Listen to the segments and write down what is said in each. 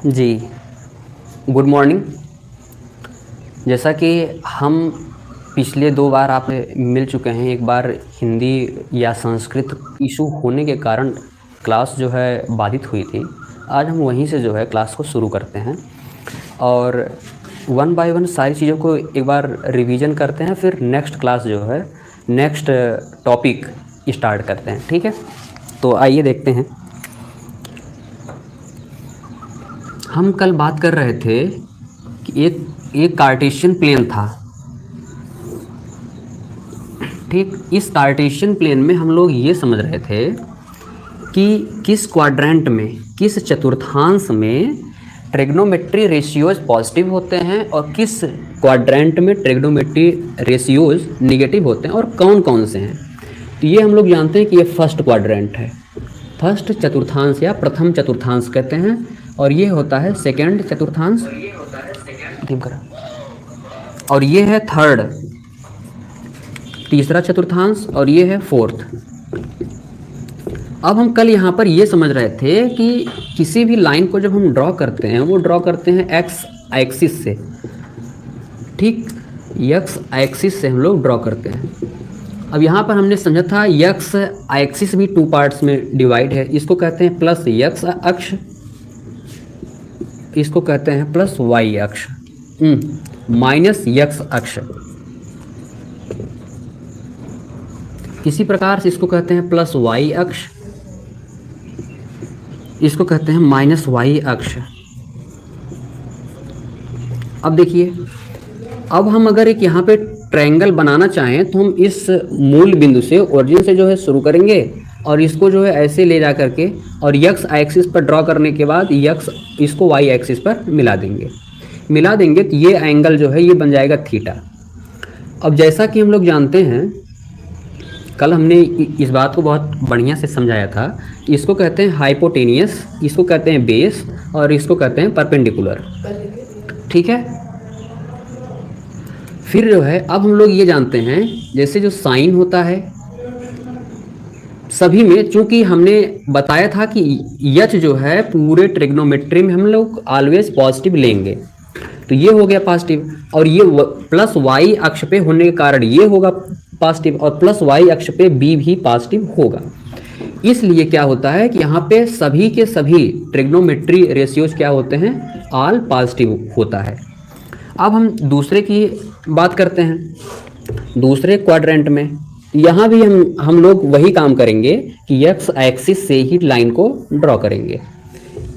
जी, good morning. जैसा कि हम पिछले 2 बार आप मिल चुके हैं, एक बार हिंदी या संस्कृत इशू होने के कारण क्लास जो है बाधित हुई थी। आज हम वहीं से जो है क्लास को शुरू करते हैं और वन बाय वन सारी चीज़ों को एक बार रिवीजन करते हैं, फिर नेक्स्ट क्लास जो है नेक्स्ट टॉपिक स्टार्ट करते हैं। ठीक है, तो आइए देखते हैं। हम कल बात कर रहे थे कि एक कार्टेशियन प्लेन था। ठीक, इस कार्टेशियन प्लेन में हम लोग ये समझ रहे थे कि किस क्वाड्रेंट में, किस चतुर्थांश में ट्रिग्नोमेट्री रेशियोज पॉजिटिव होते हैं और किस क्वाड्रेंट में ट्रिग्नोमेट्री रेशियोज निगेटिव होते हैं और कौन कौन से हैं। तो ये हम लोग जानते हैं कि ये फर्स्ट क्वाड्रेंट है, फर्स्ट चतुर्थांश या प्रथम चतुर्थांश कहते हैं, और ये होता है सेकंड चतुर्थांश, और ये है थर्ड, तीसरा चतुर्थांश, और ये है फोर्थ। अब हम कल यहाँ पर ये समझ रहे थे कि किसी भी लाइन को जब हम ड्रॉ करते हैं, वो ड्रॉ करते हैं एक्स एक्सिस से। ठीक, एक्स एक्सिस से हम लोग ड्रॉ करते हैं। अब यहाँ पर हमने समझा था एक्स एक्सिस भी 2 पार्ट्स में डिवाइड है। इसको कहते हैं प्लस एक्स अक्ष, इसको कहते हैं प्लस वाई अक्ष, माइनस एक्स अक्ष। इसी प्रकार से इसको कहते हैं प्लस वाई अक्ष, इसको कहते हैं माइनस वाई अक्ष। अब देखिए, अब हम अगर एक यहाँ पे ट्रायंगल बनाना चाहें तो हम इस मूल बिंदु से, ओरिजिन से जो है शुरू करेंगे और इसको जो है ऐसे ले जा करके और एक्स एक्सिस पर ड्रॉ करने के बाद एक्स इसको वाई एक्सिस पर मिला देंगे तो ये एंगल जो है ये बन जाएगा थीटा। अब जैसा कि हम लोग जानते हैं, कल हमने इस बात को बहुत बढ़िया से समझाया था, इसको कहते हैं हाइपोटेनियस, इसको कहते हैं बेस और इसको कहते हैं परपेंडिकुलर। ठीक है, फिर जो है अब हम लोग ये जानते हैं जैसे जो साइन होता है सभी में, चूंकि हमने बताया था कि यच जो है पूरे ट्रिग्नोमेट्री में हम लोग ऑलवेज पॉजिटिव लेंगे, तो ये हो गया पॉजिटिव, और ये प्लस वाई अक्ष पे होने के कारण ये होगा पॉजिटिव, और प्लस वाई अक्ष पे बी भी पॉजिटिव होगा। इसलिए क्या होता है कि यहाँ पे सभी के सभी ट्रिग्नोमेट्री रेशियोज क्या होते हैं, ऑल पॉजिटिव होता है। अब हम दूसरे की बात करते हैं। दूसरे क्वाड्रेंट में यहाँ भी हम लोग वही काम करेंगे कि एक्स एक्सिस से ही लाइन को ड्रॉ करेंगे।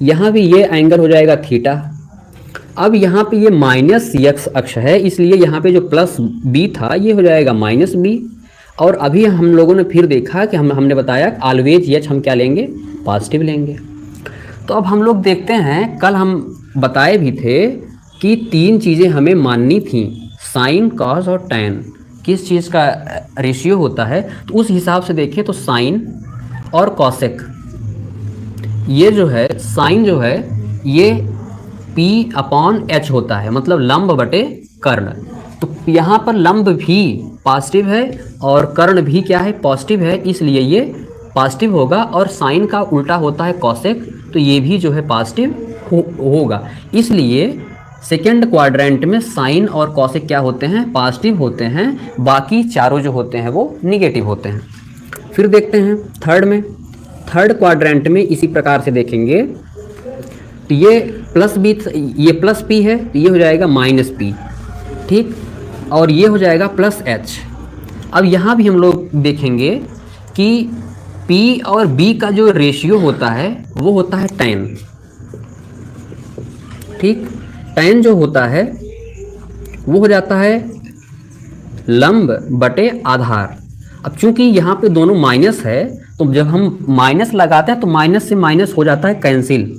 यहाँ भी ये एंगल हो जाएगा थीटा। अब यहाँ पे ये माइनस एक्स अक्ष है, इसलिए यहाँ पे जो प्लस बी था ये हो जाएगा माइनस बी। और अभी हम लोगों ने फिर देखा कि हमने बताया ऑलवेज एच हम क्या लेंगे, पॉजिटिव लेंगे। तो अब हम लोग देखते हैं, कल हम बताए भी थे कि 3 चीज़ें हमें माननी थी, साइन, कॉस और टैन, किस चीज़ का रेशियो होता है। तो उस हिसाब से देखें तो साइन और कॉसेक, ये जो है साइन जो है ये P/H होता है, मतलब लंब बटे कर्ण। तो यहाँ पर लंब भी पॉजिटिव है और कर्ण भी क्या है, पॉजिटिव है, इसलिए ये पॉजिटिव होगा। और साइन का उल्टा होता है कॉसेक, तो ये भी जो है पॉजिटिव होगा। इसलिए सेकेंड क्वाड्रेंट में साइन और कॉसेक क्या होते हैं, पॉजिटिव होते हैं, बाकी चारों जो होते हैं वो निगेटिव होते हैं। फिर देखते हैं थर्ड में, थर्ड क्वाड्रेंट में इसी प्रकार से देखेंगे तो ये प्लस बी, ये प्लस पी है तो ये हो जाएगा माइनस पी। ठीक, और ये हो जाएगा प्लस एच। अब यहाँ भी हम लोग देखेंगे कि पी और बी का जो रेशियो होता है वो होता है टैन। ठीक, टैन जो होता है वो हो जाता है लंब बटे आधार। अब चूंकि यहाँ पे दोनों माइनस है, तो जब हम माइनस लगाते हैं तो माइनस से माइनस हो जाता है कैंसिल,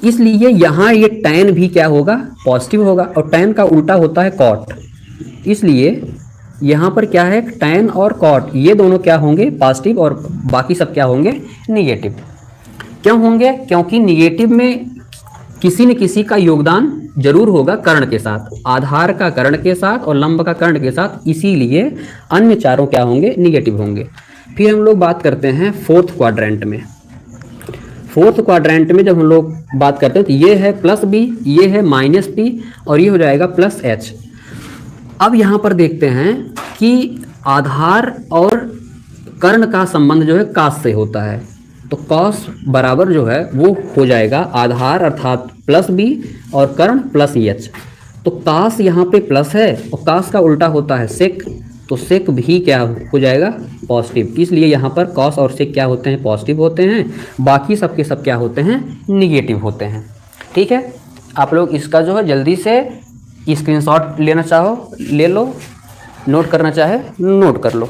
इसलिए यहाँ ये टैन भी क्या होगा, पॉजिटिव होगा। और टैन का उल्टा होता है कॉट, इसलिए यहाँ पर क्या है, टैन और कॉट ये दोनों क्या होंगे, पॉजिटिव, और बाकी सब क्या होंगे, निगेटिव। क्यों होंगे, क्योंकि निगेटिव में किसी न किसी का योगदान जरूर होगा कर्ण के साथ, आधार का कर्ण के साथ और लंब का कर्ण के साथ, इसीलिए अन्य चारों क्या होंगे, निगेटिव होंगे। फिर हम लोग बात करते हैं फोर्थ क्वाड्रेंट में। फोर्थ क्वाड्रेंट में जब हम लोग बात करते हैं तो ये है प्लस बी, ये है माइनस बी, और ये हो जाएगा प्लस एच। अब यहाँ पर देखते हैं कि आधार और कर्ण का संबंध जो है काश से होता है, तो कॉस बराबर जो है वो हो जाएगा आधार अर्थात प्लस बी और कर्ण प्लस एच। तो काश यहाँ पे प्लस है और काश का उल्टा होता है सेक, तो सेक भी क्या हो जाएगा पॉजिटिव, इसलिए यहाँ पर कॉस और सेक क्या होते हैं पॉजिटिव होते हैं, बाकी सबके सब क्या होते हैं निगेटिव होते हैं। ठीक है, आप लोग इसका जो है जल्दी से स्क्रीनशॉट लेना चाहो ले लो, नोट करना चाहे नोट कर लो।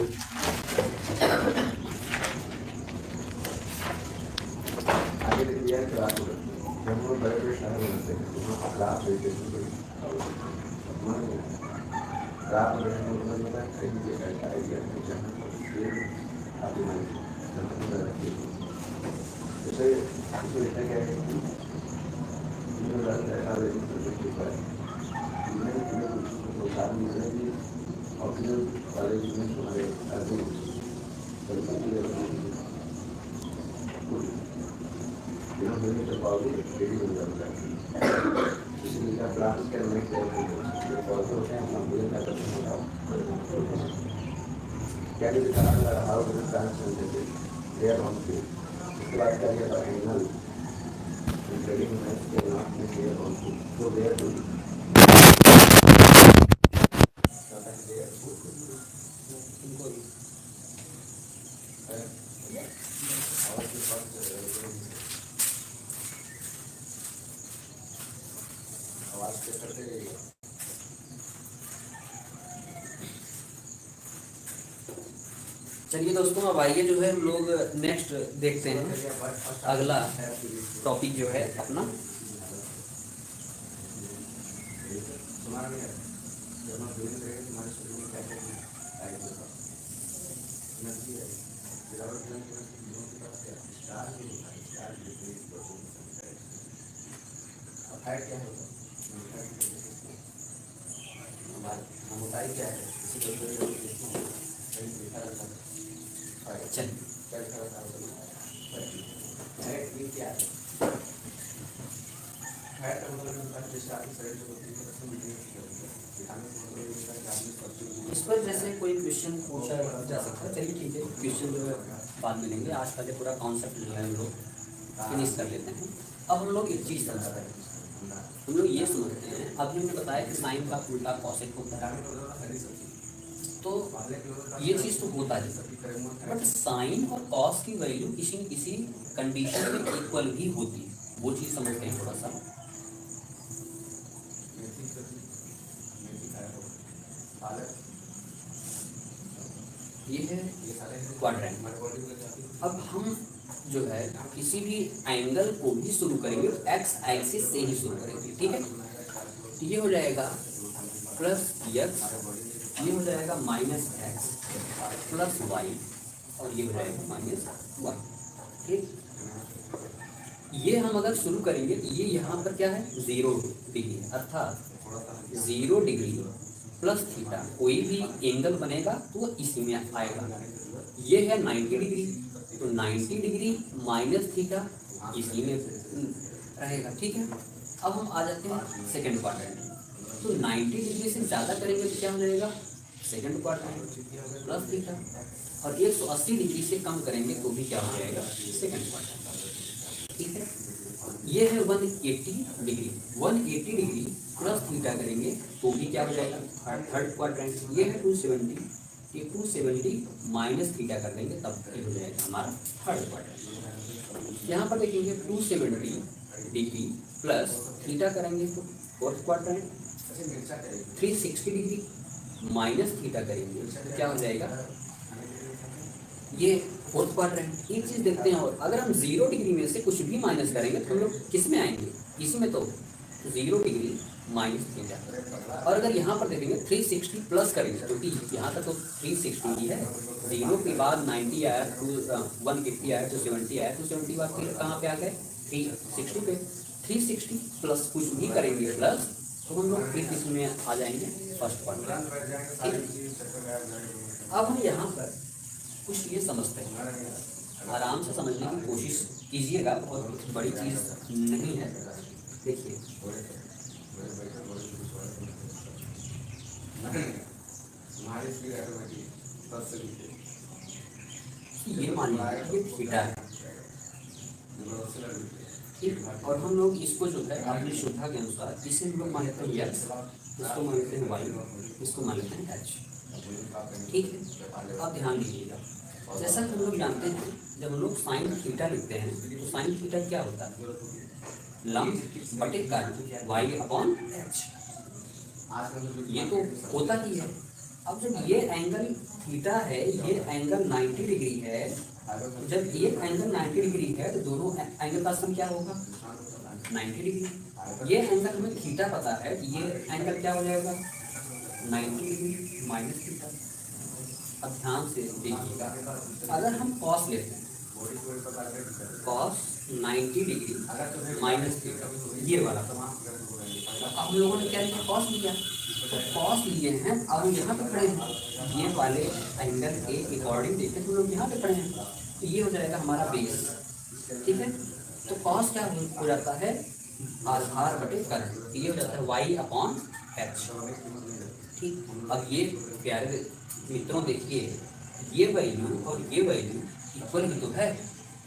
चलिए दोस्तों, अब आइए जो है हम लोग नेक्स्ट देखते हैं, अगला टॉपिक जो है अपना इस पर जैसे कोई क्वेश्चन पूछा जा सकता है। चलिए ठीक है, क्वेश्चन जो है बाद में लेंगे, आज पहले पूरा कॉन्सेप्ट जो है हम लोग फिनिश कर लेते हैं। अब हम लोग एक चीज़ समझते हैं, हम लोग ये समझते हैं, अभी हमने बताया कि साइन का उल्टा कॉसेक होता है, तो ये चीज़ तो होता है, बट साइन और कॉस की वैल्यू किसी न किसी कंडीशन में इक्वल भी होती है, वो चीज़ समझते हैं थोड़ा सा। ये है क्वाड्रेंट। अब हम जो है किसी भी एंगल को भी शुरू करेंगे तो एक्स एक्सिस से ही शुरू करेंगे, ठीक है। ये हो जाएगा प्लस एक्स, ये हो जाएगा माइनस एक्स प्लस वाई, और ये हो जाएगा माइनस वाई, ठीक। ये हम अगर शुरू करेंगे तो ये यहाँ पर क्या है 0 डिग्री, अर्थात 0 डिग्री प्लस थीटा, कोई भी एंगल बनेगा तो इसी में आएगा। ये है 90 डिग्री, तो 90 डिग्री माइनस थीटा इसी में रहेगा, ठीक है। अब हम आ जाते हैं सेकंड क्वाड्रेंट, तो 90 डिग्री से ज़्यादा करेंगे तो क्या हो जाएगा सेकंड क्वाड्रेंट प्लस थीटा, और 180 डिग्री से कम करेंगे तो भी क्या हो जाएगा सेकंड क्वाड्रेंट, ठीक है। ये है 180 डिग्री, 180 डिग्री प्लस थीटा करेंगे तो भी क्या हो जाएगा थर्ड क्वाड्रेंट। ये है 270, ये 270 माइनस थीटा कर देंगे तब ये हो जाएगा हमारा थर्ड क्वाड्रेंट। यहाँ पर देखेंगे 270 डिग्री प्लस थीटा करेंगे तो fourth quadrant, 360 degree minus theta करेंगे तो क्या हो जाएगा ये फोर्थ क्वाड्रेंट। एक चीज़ देखते हैं, और अगर हम 0 डिग्री में से कुछ भी माइनस करेंगे तो हम लोग किस में आएंगे, इसमें तो 0 डिग्री माइनस थीटा, और अगर यहाँ पर देखेंगे 360 प्लस करेंगे, क्योंकि यहाँ तक तो 360 ही है, 0 के बाद 90 आया, 150 आया, 270 आया, 270 बाद फिर कहाँ पे आ गए 360 पे, 360 प्लस कुछ भी करेंगे प्लस तो हम लोग फिर इसमें आ जाएंगे फर्स्ट क्वाड्रेंट। अब हम यहाँ पर कुछ ये समझते हैं आराम से समझने की कोशिश कीजिएगा, बहुत बड़ी चीज़ नहीं है। देखिए ये मान लीजिए ये थीटा है, ठीक, और हम लोग इसको जो है अपनी शुद्धा के अनुसार इसे हम लोग मान लेते हैं x, इसको मान लेते हैं y, इसको मान लेते हैं h, ठीक है। अब ध्यान दीजिएगा, जैसा कि हम लोग जानते हैं जब हम लोग साइन थीटा लिखते हैं तो साइन थीटा क्या होता है, लंब बटे कर्ल वाई अपॉन एच, ये तो होता ही है। अब जब ये एंगल थीटा है, ये एंगल 90 डिग्री है, जब ये एंगल 90 डिग्री है तो दोनों एंगल का सम क्या होगा 90 डिग्री। ये एंगल हमें थीटा पता है, ये एंगल क्या हो जाएगा 90 डिग्री माइनस थीटा। अब ध्यान से देखिएगा, अगर हम कॉस लेते हैं, कॉस 90 डिग्री माइनस थीटा, ये वाला अब हम लोगों ने क्या लिया, कॉस लिया, तो कॉस लिए हैं। अब हम यहाँ पे खड़े हैं, ये वाले एंगल के अकॉर्डिंग देखें तो हम लोग यहाँ पे खड़े हैं, तो ये हो जाएगा हमारा बेस, ठीक है। तो कॉस क्या हो जाता है आधार बटे कर्ल, ये हो जाता है वाई अपॉन एच, ठीक। अब ये प्यारे मित्रों देखिए, ये वैल्यू और ये वैल्यू इक्वल ही तो है,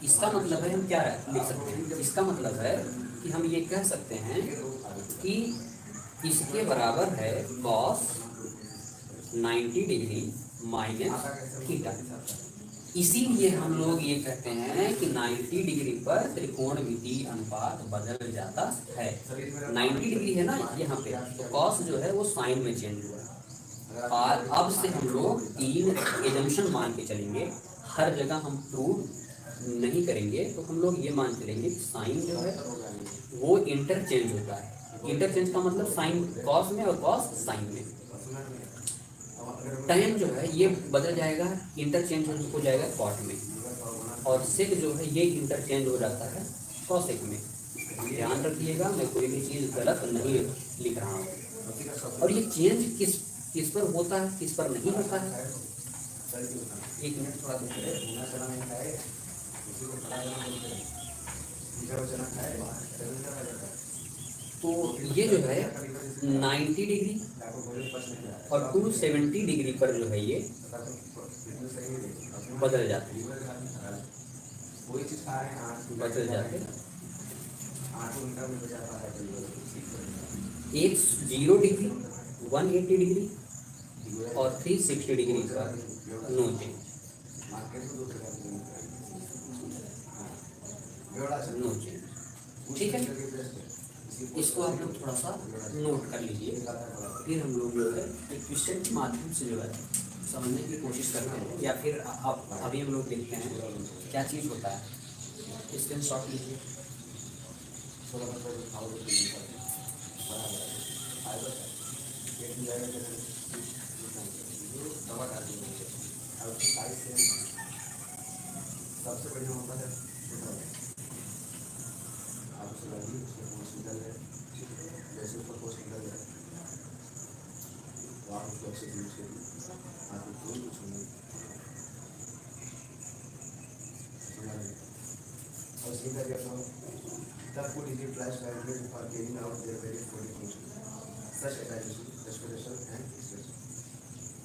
इसका मतलब है हम क्या लिख सकते हैं, इसका मतलब है कि हम ये कह सकते हैं कि इसके बराबर है कॉस 90 डिग्री माइनस थीटा। इसीलिए हम लोग ये कहते हैं कि 90 डिग्री पर त्रिकोणमिति अनुपात बदल जाता है। 90 डिग्री है ना यहाँ पे, तो कॉस जो है वो साइन में चेंज हुआ। और अब से हम लोग तीन एजम्पशन मान के चलेंगे, हर जगह हम प्रूव नहीं करेंगे, तो हम लोग ये मान चलेंगे साइन जो है वो इंटरचेंज होता है। इंटरचेंज का मतलब साइन कॉस में और कॉस साइन में। टाइम जो है ये बदल जाएगा, इंटरचेंज हो जाएगा कॉट में, और सेक जो है ये इंटरचेंज हो जाता है कॉसेक में। ध्यान रखिएगा, मैं कोई भी चीज़ गलत नहीं लिख रहा हूँ। और ये चेंज किस पर होता है, किस पर नहीं होता है, एक मिनट थोड़ा तो ये जो है 90 डिग्री और 270 डिग्री पर जो है ये बदल जाते हैं, बदल जाते हैं। एक 0 डिग्री 180 डिग्री और 360 डिग्री पर नो चेंज, नो चेंज, ठीक है। इसको आप लोग थोड़ा सा नोट कर लीजिए, फिर हम लोग जो है एक क्वेश्चन के माध्यम से जो है समझने की कोशिश करते हैं, या फिर आप अभी हम लोग देखते हैं क्या चीज़ होता है। स्क्रीनशॉट लीजिए। सबसे बढ़िया होता है जैसे ऊपर कोर्स निकल जाए तो आप उसको अच्छे यूज करिए, आपको कोई कुछ नहीं। और सीधा कि अपना तब को easy flash light for getting out there very function such attention expression and expression.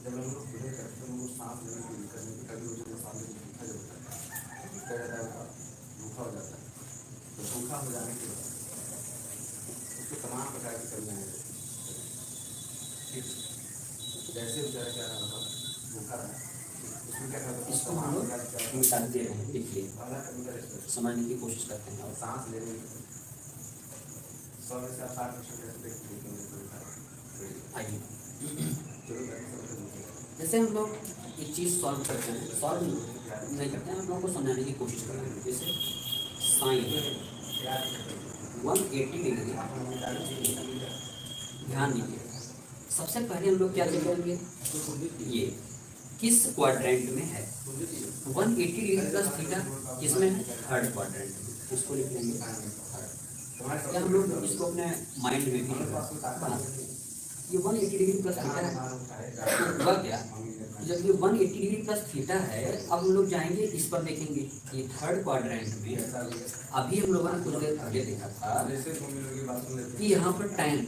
जब हम लोग पूरे करते हैं वो सांस लेने की दिक्कत नहीं, कभी वो जो सामने भूखा जब होता है भूखा हो जाता है, तो भूखा हो जाने के बाद उसको तमाम प्रकार की कमियाँ हैं, ठीक। जैसे बेचारा क्या रहा था भूखा रहा, उसमें क्या करता है इसको हम लोग मिटा दे रहे हैं, देखिए समझने की कोशिश करते हैं। और सांस लेने में 100 में से आप 60% कैसे देखेंगे, आइए जैसे हम लोग एक चीज़ सॉल्व करते हैं, सॉल्व नहीं करते हैं, हम लोगों को समझाने की कोशिश करते हैं। जैसे साइन 180 डिग्री, ध्यान दीजिए, सबसे पहले हम लोग क्या देखेंगे, ये किस क्वाड्रेंट में है। 180 डिग्री प्लस थीटा किसमें है, थर्ड क्वाड्रेंट में, इसको लिख लेंगे। क्या हम लोग इसको अपने माइंड में भी बना सकते हैं। ये 180 डिग्री प्लस थीटा है। तो हुआ क्या, जब ये 180 डिग्री प्लस थीटा है, अब हम लोग जाएंगे इस पर देखेंगे कि थर्ड क्वाड्रेंट में अभी हम लोगों ने कुछ देर आगे देखा था कि यहाँ पर टैन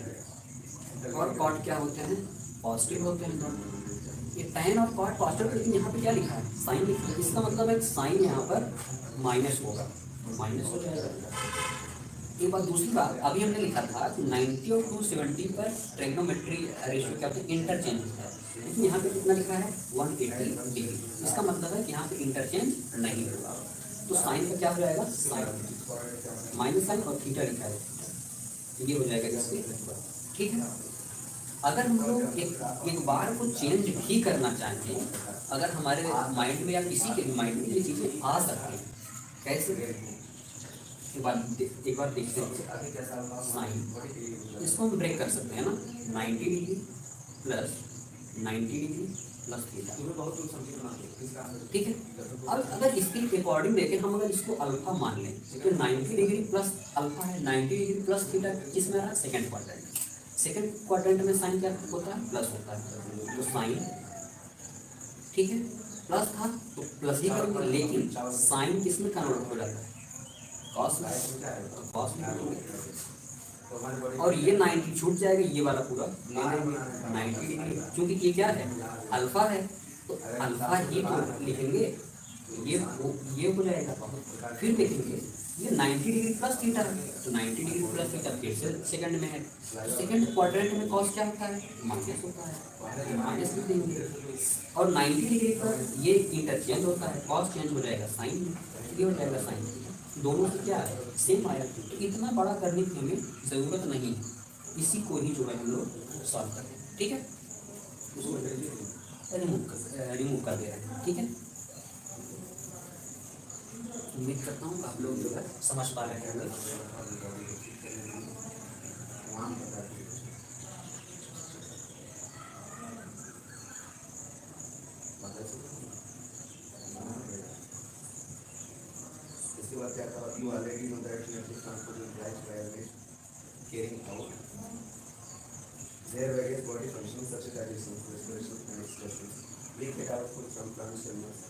और कॉट क्या होते हैं, पॉजिटिव होते हैं दोनों। ये टैन और कॉट पॉजिटिव, लेकिन यहाँ पे क्या लिखा है, साइन लिखा है। इसका मतलब है साइन यहाँ पर माइनस होगा, माइनस हो जाएगा। एक बात, दूसरी बात, अभी हमने लिखा था कि 90 और 270 पर ट्रिग्नोमेट्री रेशियो क्या होता है, इंटरचेंज होता है, लेकिन यहाँ पे कितना लिखा है 180 डिग्री। इसका मतलब है कि यहाँ पे इंटरचेंज नहीं होगा, तो साइन का क्या हो जाएगा, साइन माइनस साइन और थीटा लिखा है, ये हो जाएगा इसके, ठीक है। अगर हम लोग एक बार को चेंज भी करना चाहते हैं, अगर हमारे माइंड में या किसी के भी माइंड में ये चीज़ें आ सकती हैं, कैसे, एक बार देखते हैं साइन, इसको हम ब्रेक कर सकते हैं ना, 90 degree plus 90 degree plus theta, ठीक है। अब अगर इसके अकॉर्डिंग देखें, हम अगर इसको अल्फा मान लें तो 90 डिग्री प्लस अल्फा है, 90 डिग्री प्लस थीटा किसमें आ रहा है, सेकंड क्वाड्रेंट। सेकंड क्वाड्रेंट में साइन क्या होता है, प्लस होता है, तो साइन, ठीक है, प्लस था तो प्लस ही करेंगे, लेकिन साइन किसमें कन्वर्ट हो जाता है, कॉस में, कॉस में। और ये 90 छूट जाएगा, ये वाला पूरा ले लेंगे 90 डिग्री, क्योंकि ये क्या है, अल्फा है, तो अल्फा ही तो लिखेंगे, ये हो जाएगा। फिर देखेंगे ये 90 डिग्री प्लस थीटा है, तो 90 डिग्री प्लस थीटा फिर से सेकंड में है, तो सेकंड क्वाड्रेंट में कॉस क्या होता है, माइनस होता है, माइनस लिख देंगे। और 90 डिग्री पर ये इंटरचेंज होता है, कॉस चेंज हो जाएगा साइन में, ये हो जाएगा साइन, दोनों से क्या है, सेम आया। तो इतना बड़ा करने की हमें ज़रूरत नहीं है, इसी को ही जो है हम लोग सॉल्व करते हैं, ठीक है, उसको रिमूव कर दे रहे हैं, ठीक है। उम्मीद करता हूँ आप लोग जो है समझ पा रहे हैं। इसके बाद क्या था, you already know that electric transport is obliged by always carrying out their various body functions such as digestion, respiration and expression. We get our food from plants and nuts.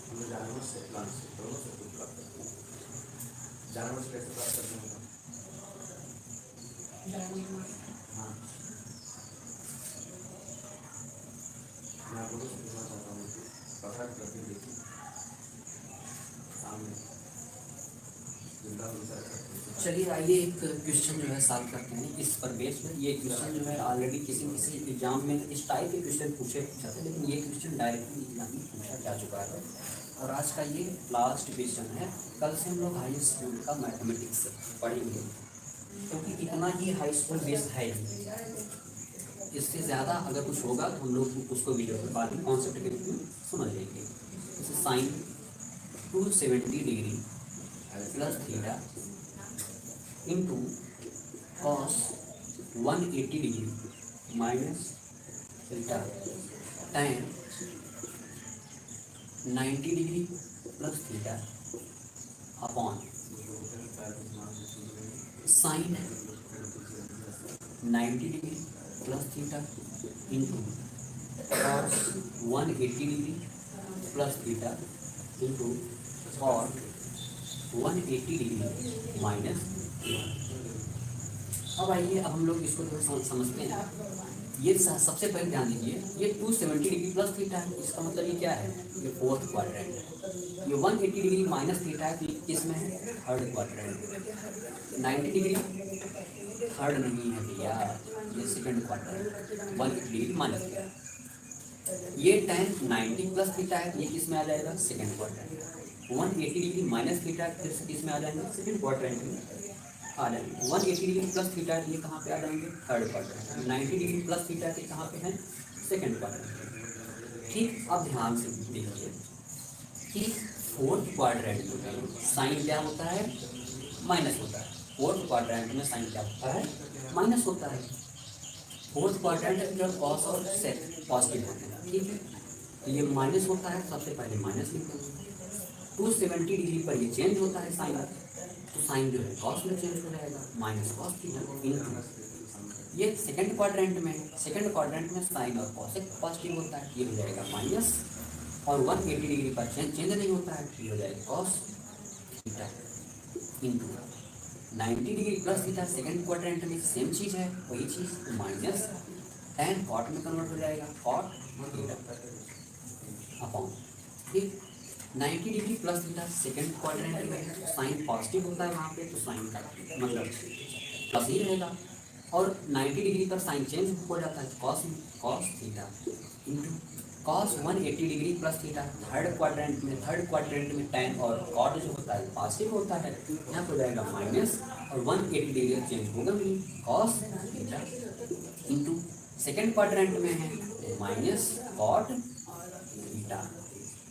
हम लोग जानवर से, प्लांट से, दोनों से food प्राप्त करते हैं। जानवर से कैसे प्राप्त करते हैं? हाँ, मैं आपको कुछ पूछना चाहता हूँ कि पकड़ करके देखिए सामने। चलिए आइए एक क्वेश्चन जो है सॉल्व करते हैं इस पर बेस में। ये क्वेश्चन जो है ऑलरेडी किसी एग्जाम में इस टाइप के क्वेश्चन पूछे जाते हैं, लेकिन ये क्वेश्चन डायरेक्टली एग्जाम में पूछा जा चुका है और आज का ये लास्ट क्वेश्चन है। कल से हम लोग हाई स्कूल का मैथमेटिक्स पढ़ेंगे, क्योंकि इतना ही हाई स्कूल बेस्ड है। इससे ज़्यादा अगर कुछ होगा तो हम लोग उसको वीडियो के बाद में कॉन्सेप्ट के रूप में समझ लेंगे। जैसे sine 270 degree plus theta into cos 180 degree minus theta tan 90 degree plus theta upon sine 90 degree plus theta into cos 180 degree plus theta into और 180 डिग्री माइनस। अब आइए अब हम लोग इसको थोड़ा समझते हैं। ये सबसे पहले ध्यान दीजिए, ये 270 डिग्री प्लस थीटा है, इसका मतलब ये क्या है, ये फोर्थ क्वाड्रेंट है। ये 180 डिग्री माइनस थीटा है, किसमें है, थर्ड क्वाड्रेंट। 90 डिग्री थर्ड नहीं है भैया, ये second quadrant. 180 degree minus theta, ये tan 90 प्लस थीटा है, ये किस में आ जाएगा, second quadrant. 180 degree minus theta फिर से किस में आ जाएंगे, सेकंड क्वाड्रेंट में आ जाएंगे। 180 डिग्री प्लस थीटा ये कहाँ पे आ जाएंगे, third quadrant. 90 degree plus theta के कहाँ पे हैं, सेकंड क्वाड्रेंट। ठीक, अब ध्यान से देखिए कि फोर्थ क्वाड्रेंट में साइन क्या होता है, माइनस होता है। फोर्थ क्वाड्रेंट में साइन क्या होता है, माइनस होता है। फोर्थ क्वाड्रेंट जब कॉस और सेक पॉजिटिव होते हैं, ठीक है, तो ये माइनस होता है, सबसे पहले माइनस लिखते हैं। 270 डिग्री पर ये चेंज होता है साइन, तो साइन जो है कॉस में चेंज हो जाएगा, माइनस कॉस थीटा इंटू ये सेकंड क्वाड्रेंट में साइन और कॉस पॉजिटिव होता है, ये हो जाएगा माइनस, और 180 डिग्री पर चेंज नहीं होता है, ये हो जाएगा cos theta into 90 degree plus theta. Second quadrant में सेम चीज़ है, वही चीज़, माइनस tan कॉट में कन्वर्ट हो जाएगा, कॉट थीटा अपॉन, ठीक। 90 degree plus theta second quadrant में साइन पॉजिटिव होता है वहाँ पे, तो साइन का मतलब प्लस ही रहेगा, और 90 डिग्री पर साइन चेंज हो जाता है, cos theta into cos 180 degree plus theta. Third quadrant में tan और कॉट जो होता है पॉजिटिव होता है, यहाँ पर हो जाएगा माइनस, और 180 डिग्री चेंज होगा नहीं, cos theta into second quadrant में है माइनस कॉट थीटा,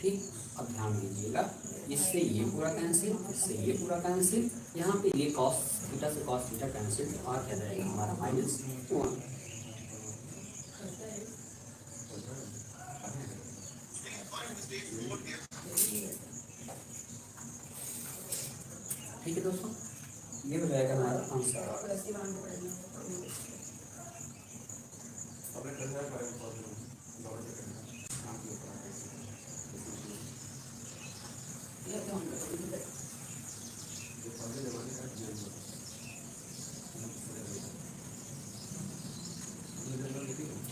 ठीक। अब ध्यान दीजिएगा, इससे ये पूरा कैंसिल, इससे ये पूरा कैंसिल, यहाँ पे ये कॉस थीटा से कॉस थीटा कैंसिल, और क्या रहेगा हमारा माइनस 1। ठीक है दोस्तों, ये हो जाएगा हमारा आंसर।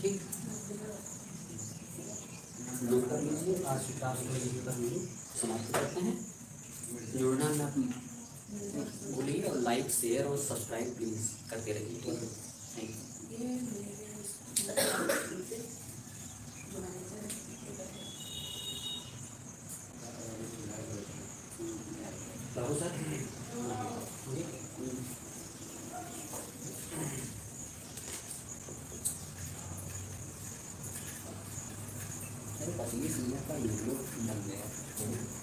ठीक, नोट कर लीजिए, आज की क्लास को यहीं पर हम समाप्त करते हैं। जुड़ना ना भूलिए, और लाइक शेयर और सब्सक्राइब प्लीज़ करते रहिए, ठीक है, थैंक यू सर। अरे बस ये सीनियर का वीडियो बन गया।